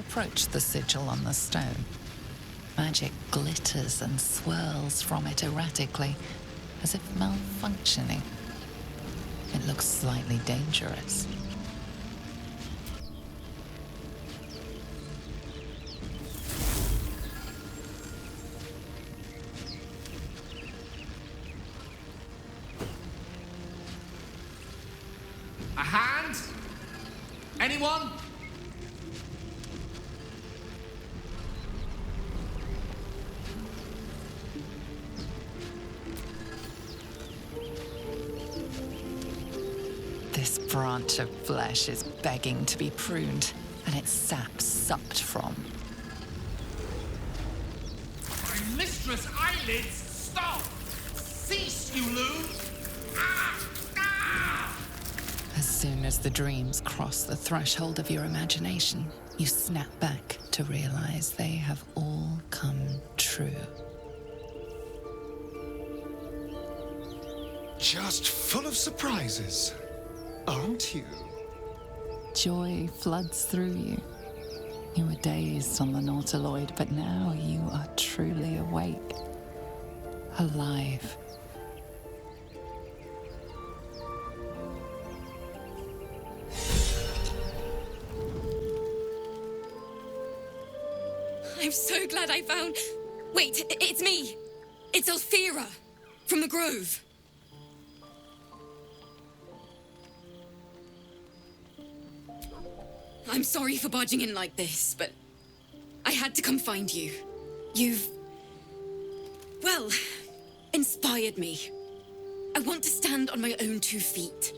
approach the sigil on the stone. Magic glitters and swirls from it erratically, as if malfunctioning. It looks slightly dangerous. A hand? Anyone? This branch of flesh is begging to be pruned, and its sap sucked from. My mistress' eyelids! Stop! Cease, you loon! Ah! Ah! As soon as the dreams cross the threshold of your imagination, you snap back to realize they have all come true. Just full of surprises, aren't you? Joy floods through you. You were dazed on the Nautiloid, but now you are truly awake. Alive. I'm so glad I found... Wait, it's me! It's Elthira, from the Grove. I'm sorry for barging in like this, but I had to come find you. You've... well, inspired me. I want to stand on my own 2 feet,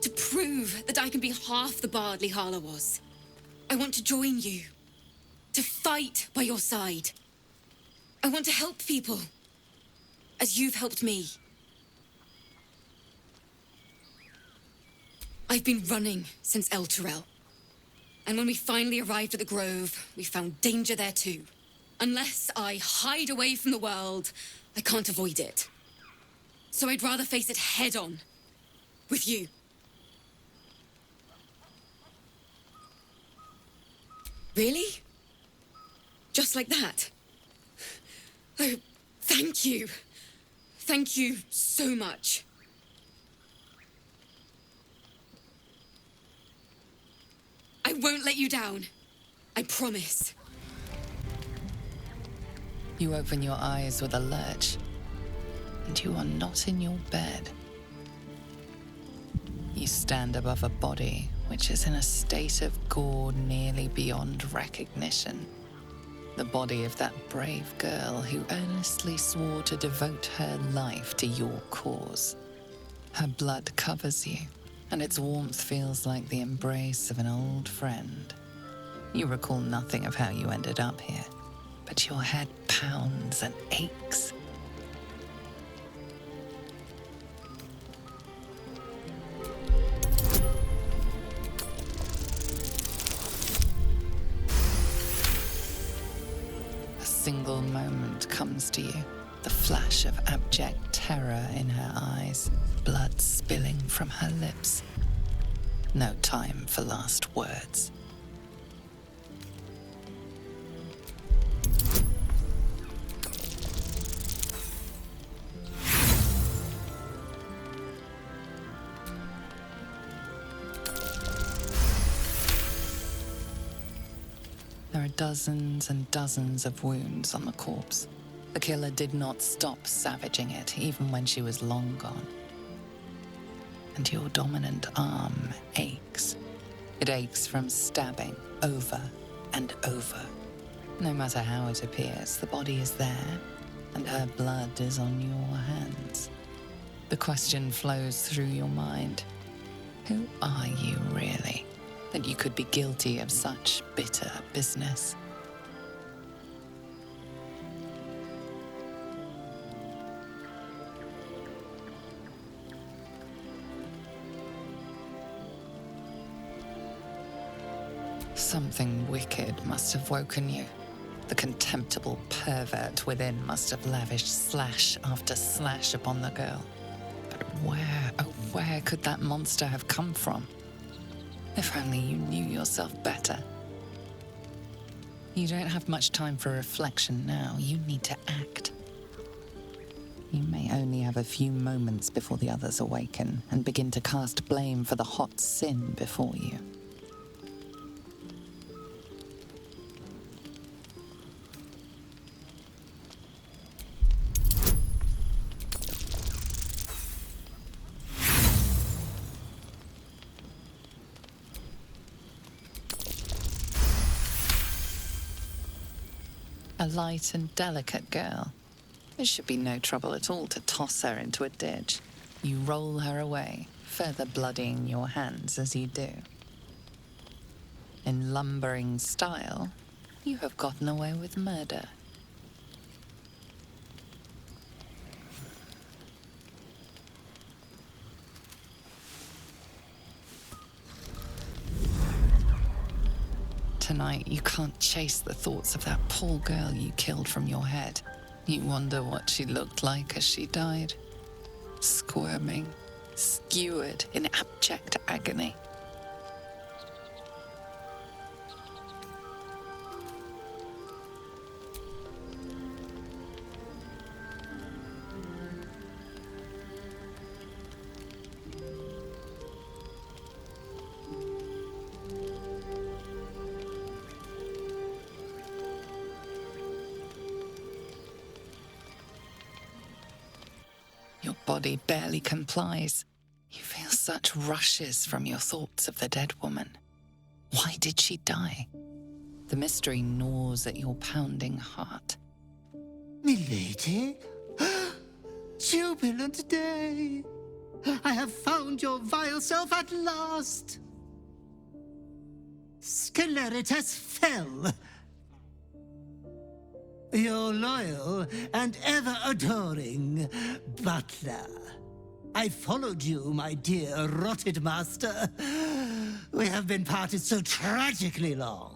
to prove that I can be half the bard Lihala was. I want to join you, to fight by your side. I want to help people, as you've helped me. I've been running since Elturel. And when we finally arrived at the Grove, we found danger there too. Unless I hide away from the world, I can't avoid it. So I'd rather face it head on, with you. Really? Just like that? Oh, thank you. Thank you so much. I won't let you down. I promise. You open your eyes with a lurch, and you are not in your bed. You stand above a body which is in a state of gore nearly beyond recognition. The body of that brave girl who earnestly swore to devote her life to your cause. Her blood covers you, and its warmth feels like the embrace of an old friend. You recall nothing of how you ended up here, but your head pounds and aches. A single moment comes to you, the flash of abject terror in her eyes, blood spilling from her lips. No time for last words. There are dozens and dozens of wounds on the corpse. The killer did not stop savaging it, even when she was long gone. And your dominant arm aches. It aches from stabbing over and over. No matter how it appears, the body is there, and her blood is on your hands. The question flows through your mind. Who are you really, that you could be guilty of such bitter business? Something wicked must have woken you. The contemptible pervert within must have lavished slash after slash upon the girl. But where, oh where could that monster have come from? If only you knew yourself better. You don't have much time for reflection now. You need to act. You may only have a few moments before the others awaken and begin to cast blame for the hot sin before you. A light and delicate girl. It should be no trouble at all to toss her into a ditch. You roll her away, further bloodying your hands as you do. In lumbering style, you have gotten away with murder. Tonight, you can't chase the thoughts of that poor girl you killed from your head. You wonder what she looked like as she died. Squirming, skewered in abject agony. Your body barely complies. You feel such rushes from your thoughts of the dead woman. Why did she die? The mystery gnaws at your pounding heart. Milady? Jubilant day! I have found your vile self at last! Sceleritas fell. Your loyal and ever-adoring butler. I followed you, my dear rotted master. We have been parted so tragically long.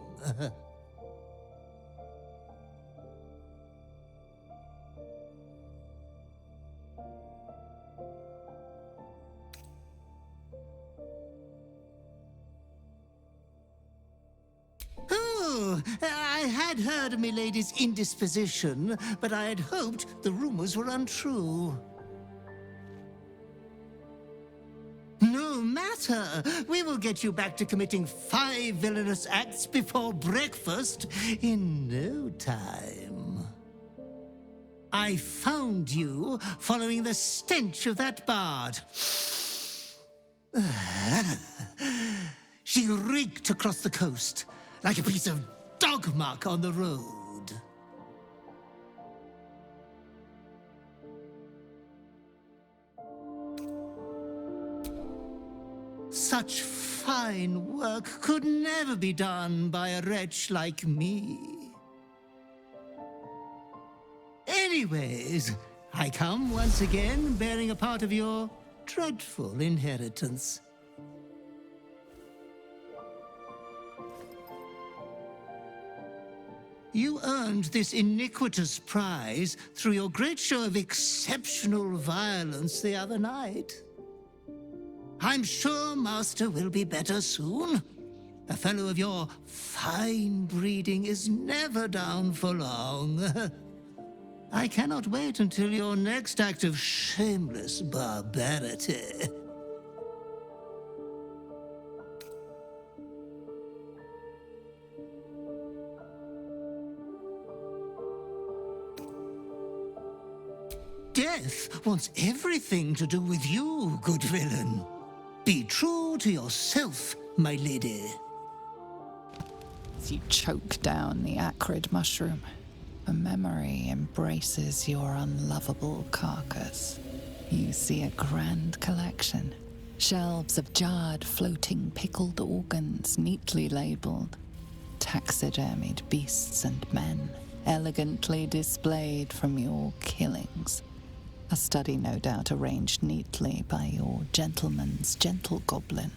Oh, I had heard of Milady's indisposition, but I had hoped the rumors were untrue. No matter. We will get you back to committing 5 villainous acts before breakfast in no time. I found you following the stench of that bard. She reeked across the coast like a piece of dog muck on the road. Such fine work could never be done by a wretch like me. Anyways, I come once again bearing a part of your dreadful inheritance. You earned this iniquitous prize through your great show of exceptional violence the other night. I'm sure Master will be better soon. A fellow of your fine breeding is never down for long. I cannot wait until your next act of shameless barbarity. Death wants everything to do with you, good villain. Be true to yourself, my lady. As you choke down the acrid mushroom, a memory embraces your unlovable carcass. You see a grand collection. Shelves of jarred, floating, pickled organs neatly labeled. Taxidermied beasts and men, elegantly displayed from your killings. A study no doubt arranged neatly by your gentleman's gentle goblin.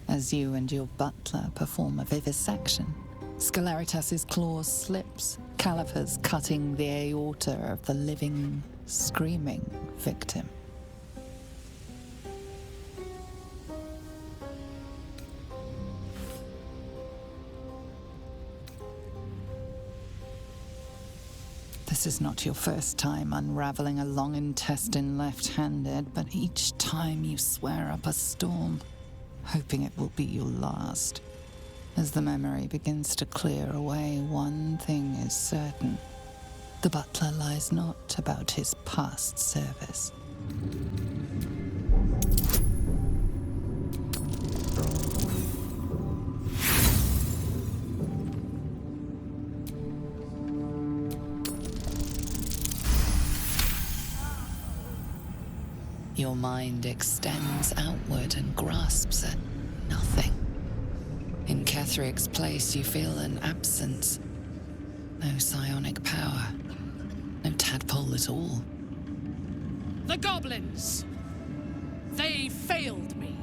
As you and your butler perform a vivisection, Sceleritas's claws slips, calipers cutting the aorta of the living, screaming victim. This is not your first time unraveling a long intestine left-handed, but each time you swear up a storm, hoping it will be your last. As the memory begins to clear away, one thing is certain. The butler lies not about his past service. Your mind extends outward and grasps at nothing. In Ketheric's place, you feel an absence. No psionic power. No tadpole at all. The goblins! They failed me.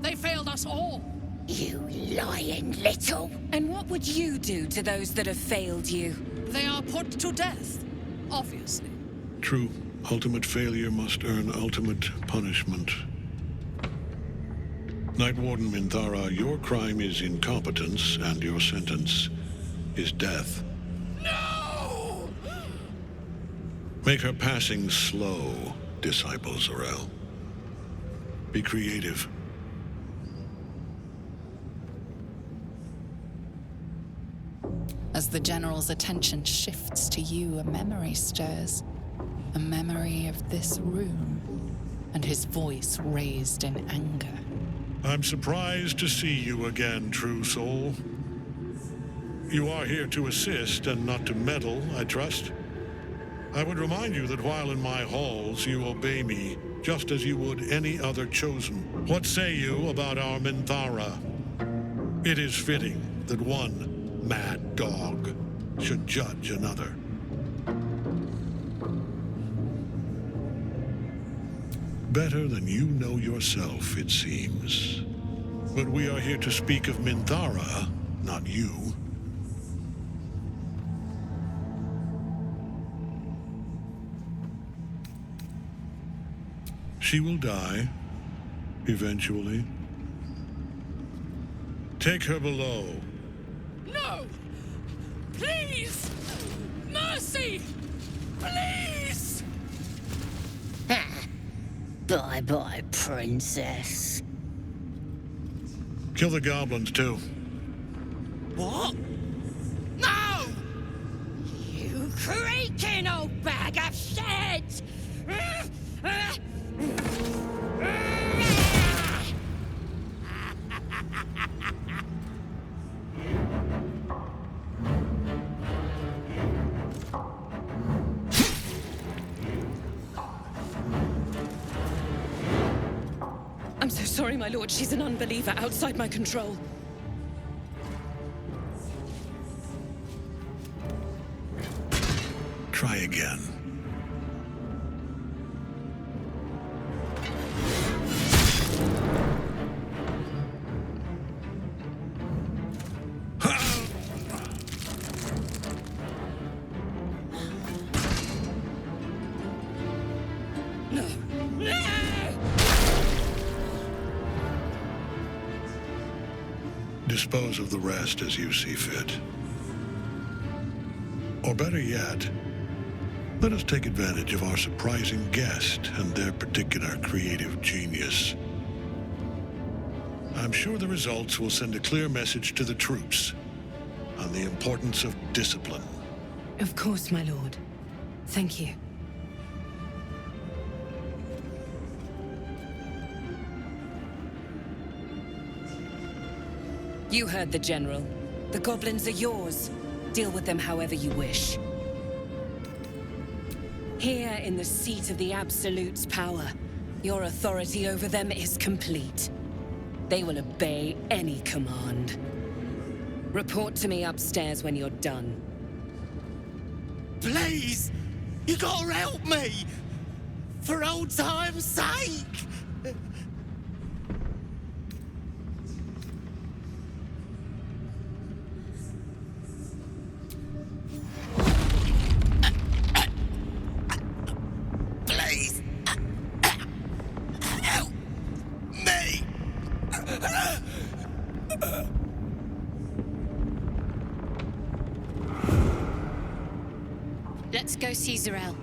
They failed us all. You lying little. And what would you do to those that have failed you? They are put to death, obviously. True. Ultimate failure must earn ultimate punishment. Night Warden Minthara, your crime is incompetence, and your sentence is death. No! Make her passing slow, Disciple Zorel. Be creative. As the General's attention shifts to you, a memory stirs. A memory of this room, and his voice raised in anger. I'm surprised to see you again, true soul. You are here to assist and not to meddle, I trust. I would remind you that while in my halls, you obey me, just as you would any other chosen. What say you about our Minthara? It is fitting that one mad dog should judge another. Better than you know yourself, it seems. But we are here to speak of Minthara, not you. She will die, eventually. Take her below. No! Please! Mercy! Please! Bye-bye, princess. Kill the goblins, too. What? No! You creaking old bag of shit! I'm so sorry, my lord. She's an unbeliever outside my control. Try again. Dispose of the rest as you see fit. Or better yet, let us take advantage of our surprising guest and their particular creative genius. I'm sure the results will send a clear message to the troops on the importance of discipline. Of course, my lord. Thank you. You heard the General. The goblins are yours. Deal with them however you wish. Here in the seat of the Absolute's power, your authority over them is complete. They will obey any command. Report to me upstairs when you're done. Please! You gotta help me! For old time's sake! Please! Help me! Let's go see Zarel.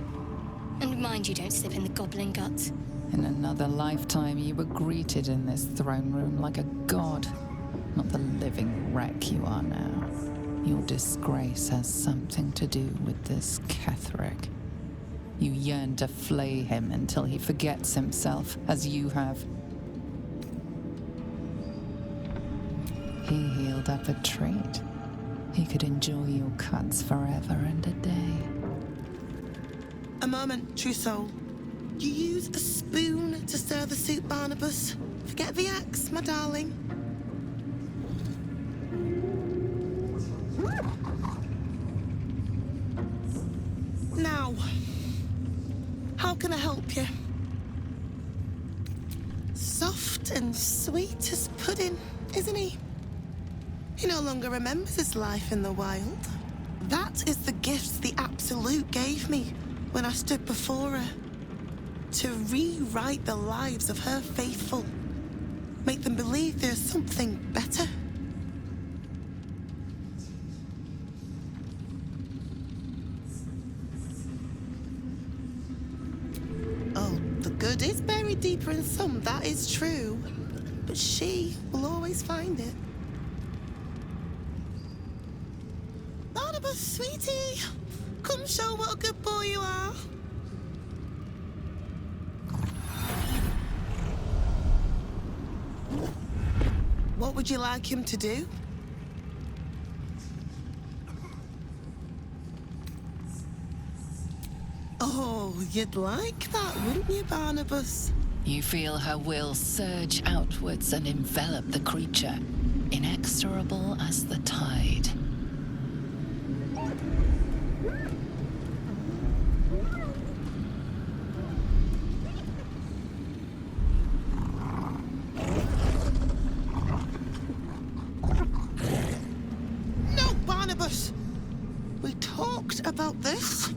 And mind you don't slip in the goblin guts. In another lifetime, you were greeted in this throne room like a god, not the living wreck you are now. Your disgrace has something to do with this Ketheric. You yearn to flay him until he forgets himself, as you have. He healed up a treat. He could enjoy your cuts forever and a day. A moment, true soul. You use a spoon to stir the soup, Barnabas. Forget the axe, my darling. Now, how can I help you? Soft and sweet as pudding, isn't he? He no longer remembers his life in the wild. That is the gift the Absolute gave me when I stood before her. To rewrite the lives of her faithful. Make them believe there's something better. Oh, the good is buried deeper in some, that is true. But she will always find it. Barnabas, sweetie, come show what a good boy you are. What would you like him to do? Oh, you'd like that, wouldn't you, Barnabas? You feel her will surge outwards and envelop the creature, inexorable as the tide. No, Barnabas! We talked about this.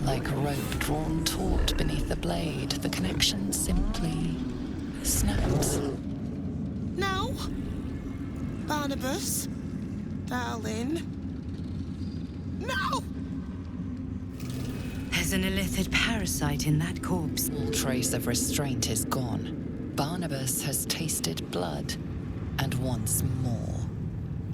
Like a rope drawn taut beneath the blade, the connection simply snaps. No? Barnabas? Darling? No! There's an illithid parasite in that corpse. All trace of restraint is gone. Barnabas has tasted blood, and wants more.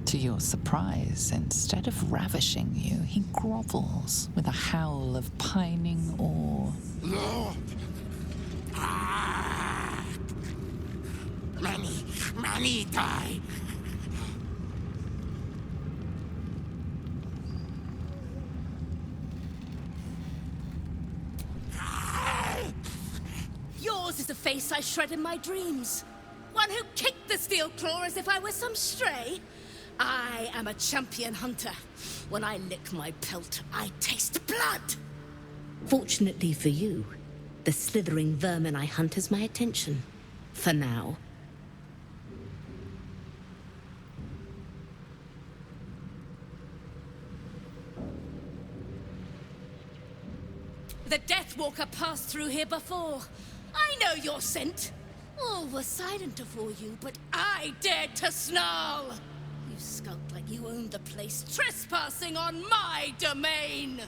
To your surprise, instead of ravishing you, he grovels with a howl of pining awe. Lord! Ah! Many die. Yours is a face I shred in my dreams. One who kicked the steel claw as if I was some stray. I am a champion hunter. When I lick my pelt, I taste blood. Fortunately for you, the slithering vermin I hunt has my attention. For now. The Deathwalker passed through here before. I know your scent. All were silent before you, but I dared to snarl. You skulked like you owned the place, trespassing on my domain!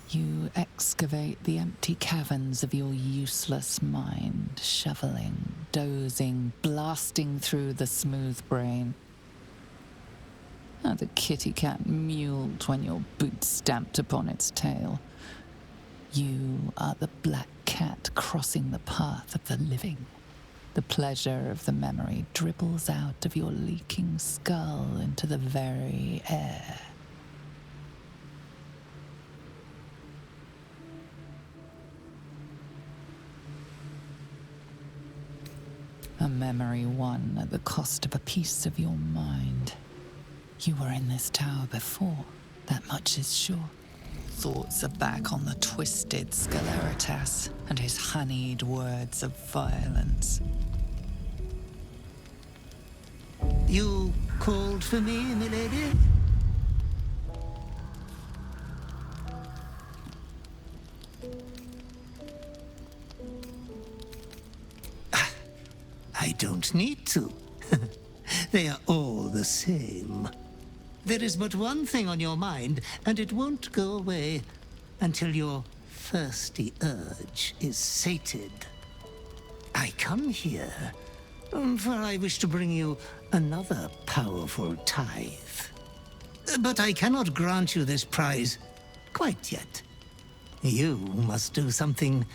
You excavate the empty caverns of your useless mind, shoveling, dozing, blasting through the smooth brain. How the kitty cat mewled when your boot stamped upon its tail. You are the black cat crossing the path of the living. The pleasure of the memory dribbles out of your leaking skull into the very air. A memory won at the cost of a piece of your mind. You were in this tower before. That much is sure. Thoughts are back on the twisted Scaleritas and his honeyed words of violence. You called for me, milady? I don't need to. They are all the same. There is but one thing on your mind, and it won't go away until your thirsty urge is sated. I come here, for I wish to bring you another powerful tithe. But I cannot grant you this prize quite yet. You must do something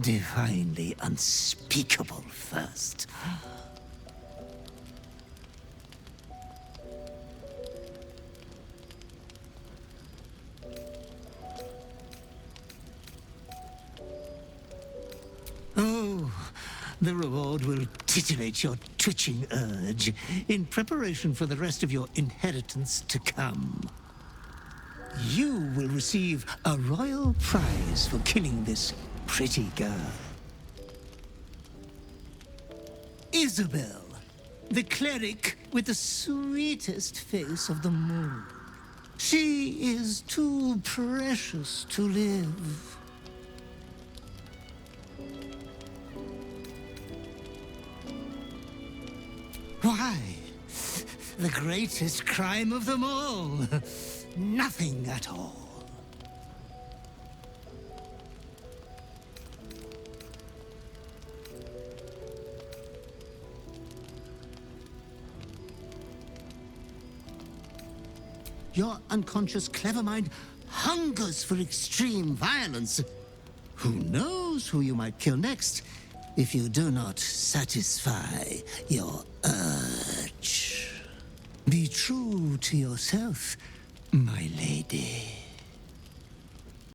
divinely unspeakable first. Oh, the reward will titillate your twitching urge in preparation for the rest of your inheritance to come. You will receive a royal prize for killing this pretty girl. Isabel, the cleric with the sweetest face of them all. She is too precious to live. Why? The greatest crime of them all. Nothing at all. Your unconscious clever mind hungers for extreme violence. Who knows who you might kill next if you do not satisfy your urge. Be true to yourself, my lady.